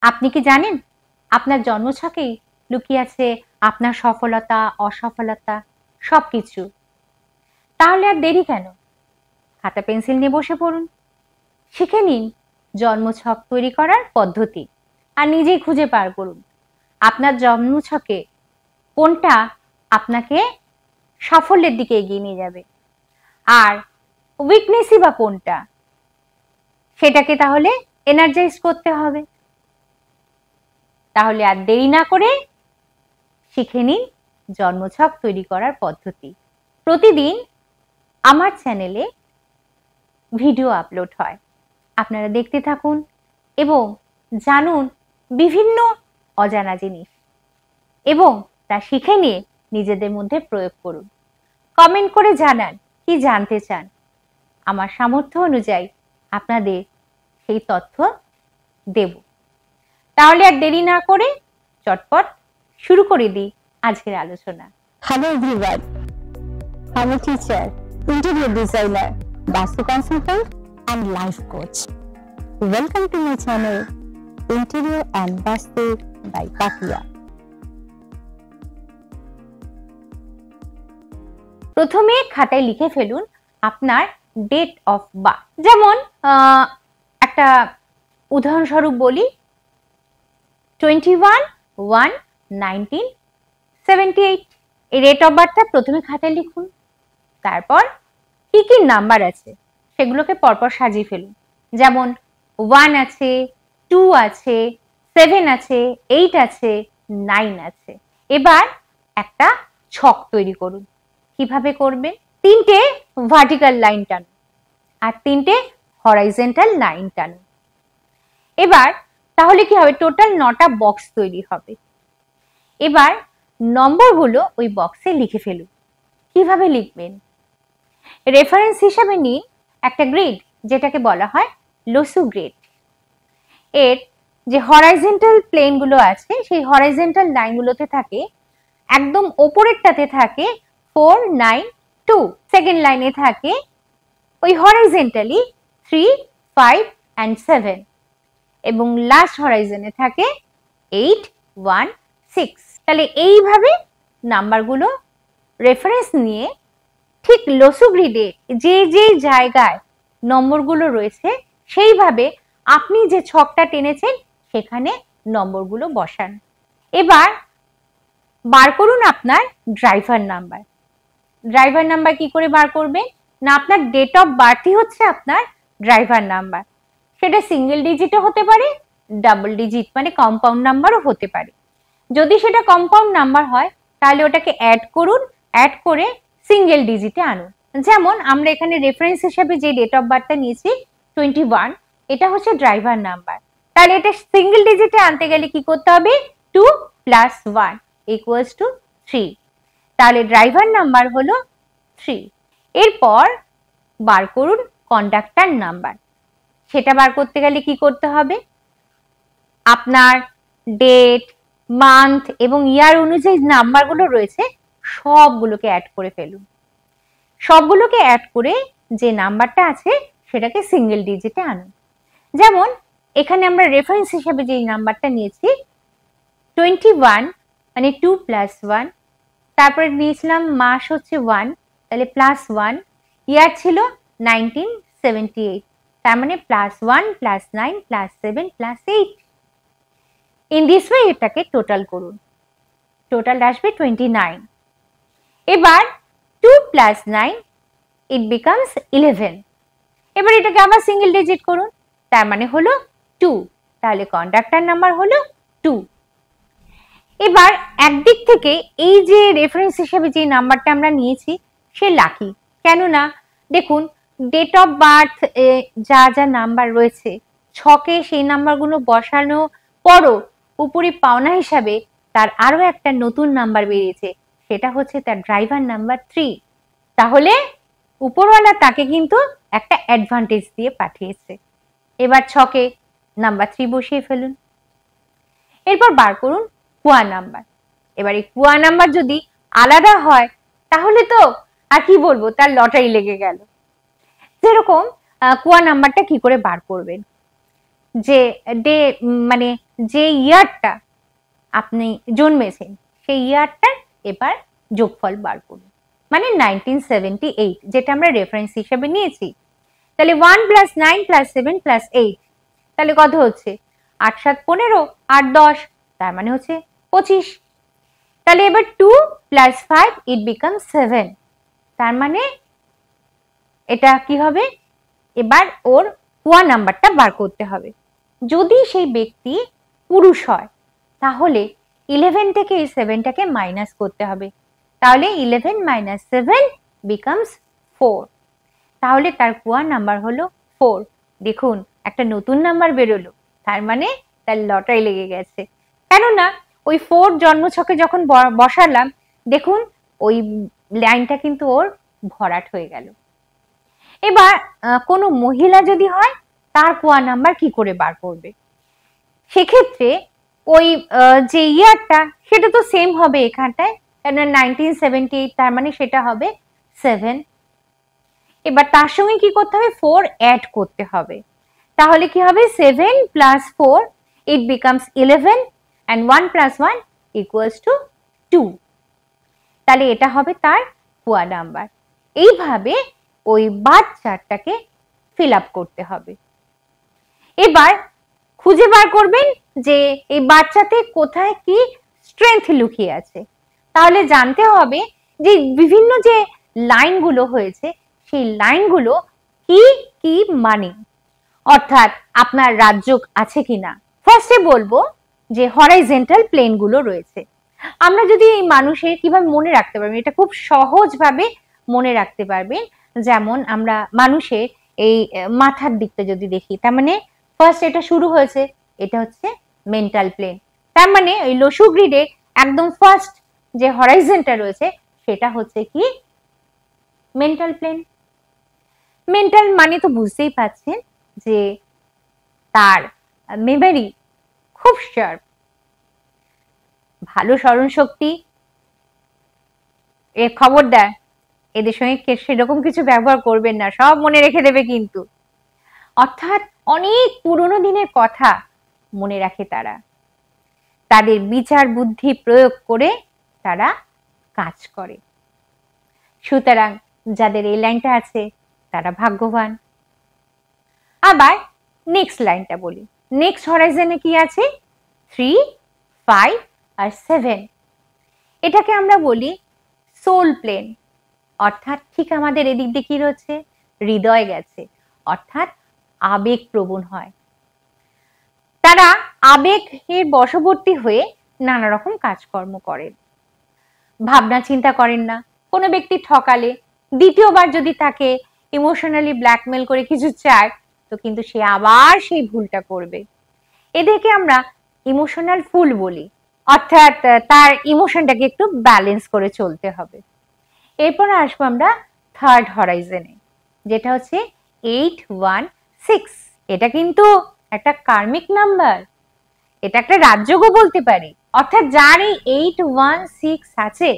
আপনি কি জানেন আপনার জন্মছকেই লুকিয়ে আছে আপনার সফলতা, অসফলতা সবকিছু। তাহলে আর দেরি কেন? খাতা পেন্সিল নিয়ে বসে পড়ুন, শিখে নিন জন্মছক তৈরি করার পদ্ধতি আর নিজেই খুঁজে বার করুন আপনার জন্মছকে কোনটা আপনাকে সাফল্যের দিকে এগিয়ে নিয়ে যাবে আর উইকনেসই বা কোনটা, সেটাকে তাহলে এনার্জাইজ করতে হবে। তাহলে আর দেরি না করে শিখে নিন জন্মছক তৈরি করার পদ্ধতি। প্রতিদিন আমার চ্যানেলে ভিডিও আপলোড হয়, আপনারা দেখতে থাকুন এবং জানুন বিভিন্ন অজানা জিনিস এবং তা শিখে নিয়ে নিজেদের মধ্যে প্রয়োগ করুন। কমেন্ট করে জানান কি জানতে চান, আমার সামর্থ্য অনুযায়ী আপনাদের সেই তথ্য দেব। তাহলে আর দেরি না করে চটপট শুরু করে দিই আজকের আলোচনা। Hello everyone, I'm a teacher, interior designer, Vastu consultant and life coach. Welcome to my channel Interior and Vastu by Pakia. প্রথমে খাতায় লিখে ফেলুন আপনার ডেট অফ বার্থ। যেমন একটা উদাহরণস্বরূপ বলি, 21/1/1978 এই ডেট অফ বার্থটা প্রথমে খাতায় লিখুন। তারপর কি কি নাম্বার আছে সেগুলোকে পরপর সাজিয়ে ফেলুন। যেমন 1 আছে, 2 আছে, 7 আছে, 8 আছে, 9 আছে। এবার একটা ছক তৈরি করুন। কিভাবে করবেন? 3টে ভার্টিক্যাল লাইন টানুন আর 3টে হরাইজন্টাল লাইন টানুন। এবার তাহলে কি হবে? টোটাল 9টা বক্স তৈরি হবে। এবার নম্বরগুলো ওই বক্সে লিখে ফেলুন। কিভাবে লিখবেন? রেফারেন্স হিসাবে নিন একটা গ্রিড, যেটাকে বলা হয় লসু গ্রিড। এর যে হরাইজন্টাল প্লেনগুলো আছে সেই হরাইজন্টাল লাইনগুলোতে থাকে, একদম ওপরেরটাতে থাকে 4, 9, 2, সেকেন্ড লাইনে থাকে ওই হরাইজন্টালি 3, 5 and 7 এবং লাস্ট হরাইজনে থাকে 8, 1, 6। তাহলে এইভাবে নাম্বারগুলো রেফারেন্স নিয়ে ঠিক লসু গ্রিডে যে যে জায়গায় নম্বরগুলো রয়েছে সেইভাবে আপনি যে ছকটা টেনেছেন সেখানে নম্বরগুলো বসান। এবার বার করুন আপনার ড্রাইভার নাম্বার। ড্রাইভার নাম্বার কি করে বার করবেন? না, আপনার ডেট অফ বার্থই হচ্ছে আপনার ড্রাইভার নাম্বার। সেটা সিঙ্গেল ডিজিটও হতে পারে, ডাবল ডিজিট মানে কম্পাউন্ড নাম্বারও হতে পারে। যদি সেটা কম্পাউন্ড নাম্বার হয় তাহলে ওটাকে অ্যাড করুন, অ্যাড করে সিঙ্গেল ডিজিটে আনুন। যেমন আমরা এখানে রেফারেন্স হিসেবে যে ডেট অফ বার্থটা নিয়েছি 21, এটা হচ্ছে ড্রাইভার নাম্বার। তাহলে এটা সিঙ্গেল ডিজিটে আনতে গেলে কি করতে হবে? 2 + 1 = 3। তাহলে ড্রাইভার নাম্বার হলো 3। এরপর বার করুন কন্ডাক্টর নাম্বার। সেটা বার করতে গেলে কি করতে হবে? আপনার ডেট, মান্থ এবং ইয়ার অনুযায়ী নাম্বারগুলো রয়েছে সবগুলোকে অ্যাড করে ফেলুন। সবগুলোকে অ্যাড করে যে নাম্বারটা আছে সেটাকে সিঙ্গেল ডিজিটে আনুন। যেমন এখানে আমরা রেফারেন্স হিসেবে যে নাম্বারটা নিয়েছি 21 মানে 2 + 1, তারপরে নিয়েছিলাম মাস হচ্ছে 1, তাহলে +1, ইয়ার ছিল 1978, তার মানে +1 + 9 + 7 + 8। ইন দিস ওয়ে এটাকে টোটাল করুন। টোটাল আসবে 29। এবার 2 + 9 it becomes 11। এবার এটাকে আবার সিঙ্গেল ডিজিট করুন, তার মানে হলো 2। তাহলে কন্ডাক্টর নাম্বার হলো 2। এবার একদিক থেকে এই যে রেফারেন্স হিসেবে যে নাম্বারটা আমরা নিয়েছি সে লাকি। কেননা দেখুন ডেট অফ বার্থ যা যা নাম্বার রয়েছে ছকে সেই নাম্বারগুলো বসানো পরও উপরি পাওনা হিসাবে তার আরো একটা নতুন নাম্বার বেরিয়েছে, সেটা হচ্ছে তার ড্রাইভার নাম্বার 3। তাহলে উপরওয়ালা তাকে কিন্তু একটা অ্যাডভান্টেজ দিয়ে পাঠিয়েছে। এবার ছকে নাম্বার 3 বসিয়ে ফেলুন। এরপর বার করুন কুয়া নাম্বার। এবার এই কুয়া নাম্বার যদি আলাদা হয় তাহলে তো আর কি বলবো, তার লটারি লেগে গেল। যেরকম কুয়া নাম্বারটা কি করে বার করবেন? যে ডে মানে যে ইয়ারটা আপনি জন্মেছেন সেই ইয়ারটার এবার যোগফল বার করুন, মানে 1978 যেটা আমরা রেফারেন্স হিসেবে নিয়েছি। তাহলে 1 + 9 + 7 + 8 তাহলে কত হচ্ছে? 8 7 15, 8 10, তার মানে হচ্ছে 25। তাহলে এবার 2 + 5 it becomes 7, তার মানে এটা কি হবে? এবার ওর পুয়া নাম্বারটা বার করতে হবে। যদি সেই ব্যক্তি পুরুষ হয় তাহলে 11 থেকে এই 7টাকে মাইনাস করতে হবে, তাহলে 11 - 7 becomes 4, তাহলে তার পুয়া নাম্বার হলো 4। দেখুন একটা নতুন নাম্বার বেরোলো, তার মানে তার লটারি লেগে গেছে। কেননা ওই 4 জন্মছকে যখন বসালাম দেখুন ওই লাইনটা কিন্তু ওর ভরাট হয়ে গেল। এবার কোনো মহিলা যদি হয় তার পুয়া নাম্বার কি করে বার করবে? সেক্ষেত্রে ওই যে ইয়ারটা সেটা তো সেম হবে এখানটায়, কেন 1978, তার মানে সেটা হবে 7। এবার তার সঙ্গে কি করতে হবে? 4 অ্যাড করতে হবে, তাহলে কি হবে? 7 + 4 it becomes 11 and 1 + 1 = 2, তাহলে এটা হবে তার পুয়া নাম্বার। এইভাবে ওই বার্থ চার্টটাকে ফিল আপ করতে হবে। এবার খুঁজে বার করবেন যে এই বাচ্চাতে কোথায় কি স্ট্রেংথ লুকিয়ে আছে। তাহলে জানতে হবে যে বিভিন্ন যে লাইনগুলো হয়েছে সেই লাইনগুলো কি কি মানে, অর্থাৎ আপনার রাজযোগ আছে কিনা। ফার্স্টে বলবো যে হরাইজন্টাল প্লেন গুলো রয়েছে। আমরা যদি এই মানুষের কিভাবে মনে রাখতে পারবেন, এটা খুব সহজভাবে মনে রাখতে পারবেন। যেমন আমরা মানুষের এই মাথার দিকটা যদি দেখি, তার মানে ফার্স্ট এটা শুরু হয়েছে, এটা হচ্ছে মেন্টাল প্লেন, তার মানে ওই লসু গ্রিডে একদম ফার্স্ট যে হরাইজনটা রয়েছে সেটা হচ্ছে কি মেন্টাল প্লেন। মেন্টাল মানে তো বুঝতেই পাচ্ছেন যে তার মেমোরি খুব শার্প, ভালো স্মরণ শক্তি। এর খবরদার এদের সঙ্গে সেরকম কিছু ব্যবহার করবেন না, সব মনে রেখে দেবে কিন্তু। অর্থাৎ অনেক পুরনো দিনের কথা মনে রাখে তারা, তাদের বিচার বুদ্ধি প্রয়োগ করে তারা কাজ করে। সুতরাং যাদের এই লাইনটা আছে তারা ভাগ্যবান। আবার নেক্সট লাইনটা বলি। নেক্সট হরাইজনে কি আছে? 3, 5 আর 7। এটাকে আমরা বলি সোল প্লেন, অর্থাৎ ঠিক আমাদের এদিক দিয়ে কি রয়েছে? হৃদয় গেছে, অর্থাৎ আবেগ প্রবণ হয়। তারা আবেগের বশবর্তী হয়ে নানা রকম কাজকর্ম করেন, ভাবনা চিন্তা করেন না। কোনো ব্যক্তি ঠকালে দ্বিতীয়বার যদি তাকে ইমোশনালি ব্ল্যাকমেল করে কিছু চায় তো কিন্তু সে আবার সেই ভুলটা করবে। এদেরকে আমরা ইমোশনাল ফুল বলি, অর্থাৎ তার ইমোশনটাকে একটু ব্যালেন্স করে চলতে হবে। এরপর আসবো আমরা থার্ড হরাইজনে, যেটা হচ্ছে 816। এটা কিন্তু একটা কার্মিক নাম্বার, এটা একটা রাজযোগও বলতে পারি। অর্থাৎ যার এই 816 আছে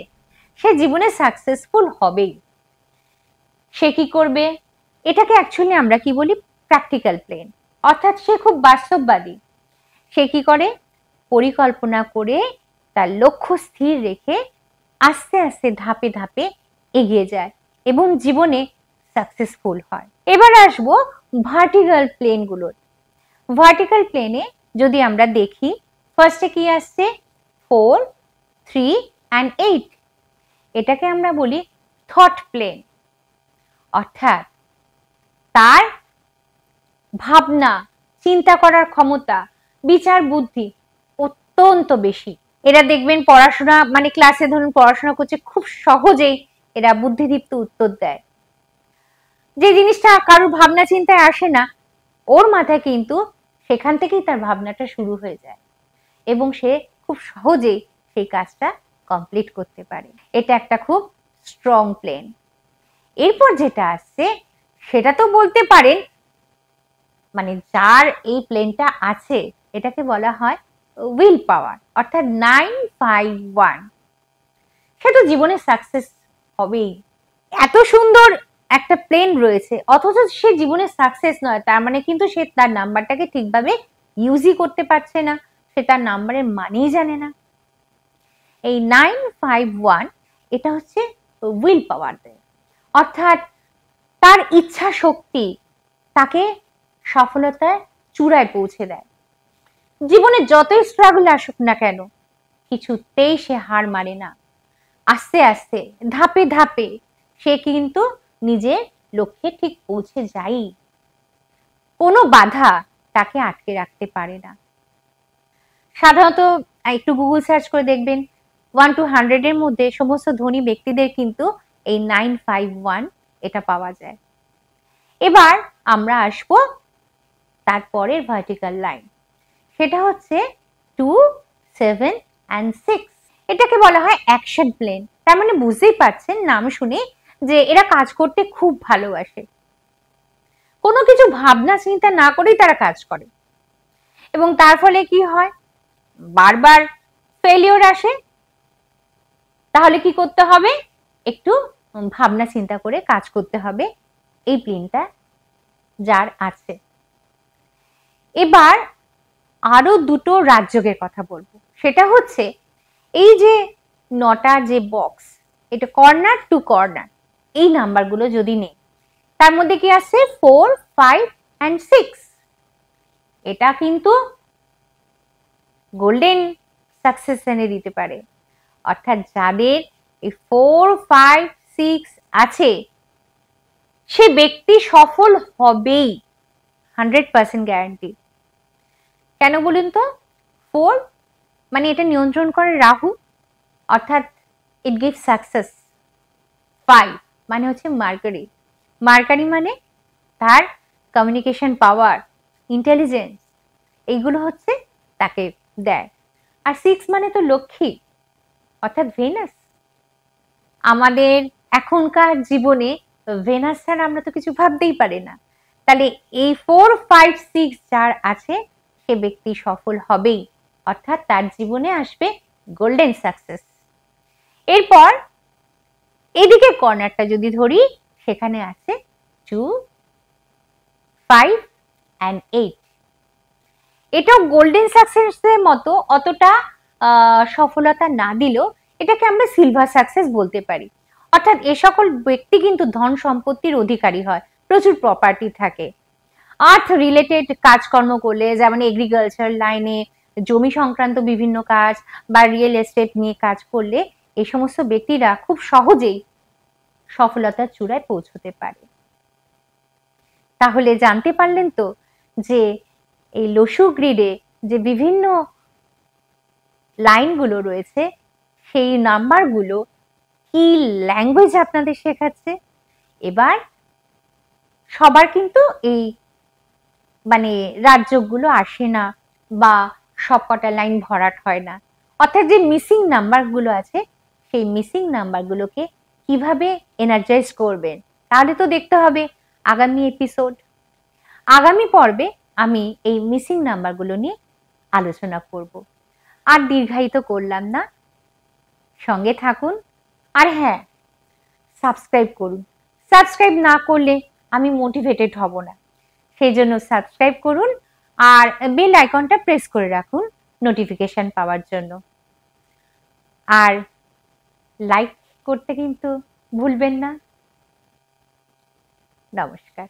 সে জীবনে সাকসেসফুল হবেই। সে কি করবে? এটাকে অ্যাকচুয়ালি আমরা কি বলি? প্র্যাকটিক্যাল প্লেন, অর্থাৎ সে খুব বাস্তববাদী। সে কি করে? পরিকল্পনা করে তার লক্ষ্য স্থির রেখে আস্তে আস্তে ধাপে ধাপে এগিয়ে যায় এবং জীবনে সাকসেসফুল হয়। এবার আসবো ভার্টিক্যাল প্লেন গুলোর। ভার্টিক্যাল প্লেনে যদি আমরা দেখি, ফার্স্টে কি আসছে? 4, 3 and 8। এটাকে আমরা বলি থট প্লেন, অর্থাৎ তার ভাবনা চিন্তা করার ক্ষমতা, বিচার বুদ্ধি অত্যন্ত বেশি। এরা দেখবেন পড়াশোনা মানে ক্লাসে ধরুন পড়াশোনা করছে, খুব সহজেই এরা বুদ্ধিদীপ্ত উত্তর দেয়। যে জিনিসটা কারোর ভাবনা চিন্তায় আসে না, ওর মাথায় কিন্তু সেখান থেকেই তার ভাবনাটা শুরু হয়ে যায় এবং সে খুব সহজেই সেই কাজটা কমপ্লিট করতে পারে। এটা একটা খুব স্ট্রং প্লেন। এরপর যেটা আসছে সেটা তো বলতে পারেন মানে যার এই প্লেনটা আছে এটাকে বলা হয় উইল পাওয়ার, অর্থাৎ 951। সে তো জীবনে সাকসেস হবেই। এত সুন্দর একটা প্লেন রয়েছে অথচ সে জীবনে সাকসেস নয়, তার মানে কিন্তু সে তার নাম্বারটাকে ঠিকভাবে ইউজই করতে পারছে না, সে তার নাম্বারের মানেই জানে না। এই 951 এটা হচ্ছে উইল পাওয়ার দেয়, অর্থাৎ তার ইচ্ছা শক্তি তাকে সফলতার চূড়ায় পৌঁছে দেয়। জীবনে যতই স্ট্রাগল আসুক না কেন, কিছুতেই সে হার মানে না। আস্তে আস্তে ধাপে ধাপে সে কিন্তু নিজের লক্ষ্যে ঠিক পৌঁছে যায়। কোনো বাধা তাকে আটকে রাখতে পারে না। সাধারণত একটু গুগল সার্চ করে দেখবেন 1 to 100 এর মধ্যে সমস্ত ধনী ব্যক্তিদের কিন্তু এই 951 এটা পাওয়া যায়। এবার আমরা আসবো তারপরের ভার্টিক্যাল লাইন, সেটা হচ্ছে 2, 7 and 6। এটাকে বলা হয় অ্যাকশন প্লেন। তার মানে বুঝতেই পারছেন নাম শুনে যে এরা কাজ করতে খুব ভালোবাসে। কোনো কিছু ভাবনা চিন্তা না করেই তারা কাজ করে, এবং তার ফলে কি হয়, বারবার ফেলিওর আসে। তাহলে কি করতে হবে, একটু ভাবনা চিন্তা করে কাজ করতে হবে এই প্লেনটা যার আছে। এবার আরো দুটো রাজযোগের কথা বলবো, সেটা হচ্ছে এই যে 9টা যে বক্স, এটা কর্নার টু কর্নার, এই নাম্বারগুলো যদি নেই, তার মধ্যে কি আছে 4, 5 and 6। এটা কিন্তু গোল্ডেন সাকসেস এনে দিতে পারে। অর্থাৎ যাদের এই 4, 5, 6 আছে, সে ব্যক্তি সফল হবেই, 100% গ্যারান্টি। কেন বলুন তো? 4 মানে এটা নিয়ন্ত্রণ করে রাহু, অর্থাৎ ইট গিভ সাকসেস। 5 মানে হচ্ছে মার্কারি। মার্কারি মানে তার কমিউনিকেশন পাওয়ার, ইন্টেলিজেন্স, এইগুলো হচ্ছে তাকে দেয়। আর 6 মানে তো লক্ষ্মী, অর্থাৎ ভেনাস। আমাদের এখনকার জীবনে ভেনাস ছাড়া আমরা তো কিছু ভাবতেই পারি না। তাহলে এই 4, 5, 6 যার আছে, সে ব্যক্তি সফল হবেই, অর্থাৎ তার জীবনে আসবে গোল্ডেন সাকসেস। এরপর এদিকে কর্নারটা যদি ধরি, সেখানে আছে 2, 5 and 8। এটাও গোল্ডেন সাকসেসের মতো অতটা সফলতা না দিলেও এটাকে আমরা সিলভার সাকসেস বলতে পারি। অর্থাৎ এ সকল ব্যক্তি কিন্তু ধন সম্পত্তির অধিকারী হয়, প্রচুর প্রপার্টি থাকে। আর্থ রিলেটেড কাজকর্ম করলে, যেমন এগ্রিকালচার লাইনে জমি সংক্রান্ত বিভিন্ন কাজ বা রিয়েল এস্টেট নিয়ে কাজ করলে, এই সমস্ত ব্যক্তিরা খুব সহজেই সফলতার চূড়ায় পৌঁছতে পারে। তাহলে জানতে পারলেন তো যে এই লসু গ্রিডে যে বিভিন্ন লাইনগুলো রয়েছে, সেই নাম্বারগুলো কি ল্যাঙ্গুয়েজ আপনাদের শেখাচ্ছে। এবার সবার কিন্তু এই মানে রাজযোগগুলো আসে না, বা সবকটা লাইন ভরাট হয় না। অর্থাৎ যে মিসিং নাম্বারগুলো আছে, সেই মিসিং নাম্বারগুলোকে কিভাবে এনার্জাইজ করবেন, তাহলে তো দেখতে হবে আগামী এপিসোড। আগামী পর্বে আমি এই মিসিং নাম্বারগুলো নিয়ে আলোচনা করব। আর দীর্ঘায়িত করলাম না, সঙ্গে থাকুন। আর হ্যাঁ, সাবস্ক্রাইব করুন। সাবস্ক্রাইব না করলে আমি মোটিভেটেড হব না, সেই জন্য সাবস্ক্রাইব করুন আর বেল আইকনটা প্রেস করে রাখুন নোটিফিকেশন পাওয়ার জন্য। আর লাইক করতে কিন্তু ভুলবেন না। নমস্কার।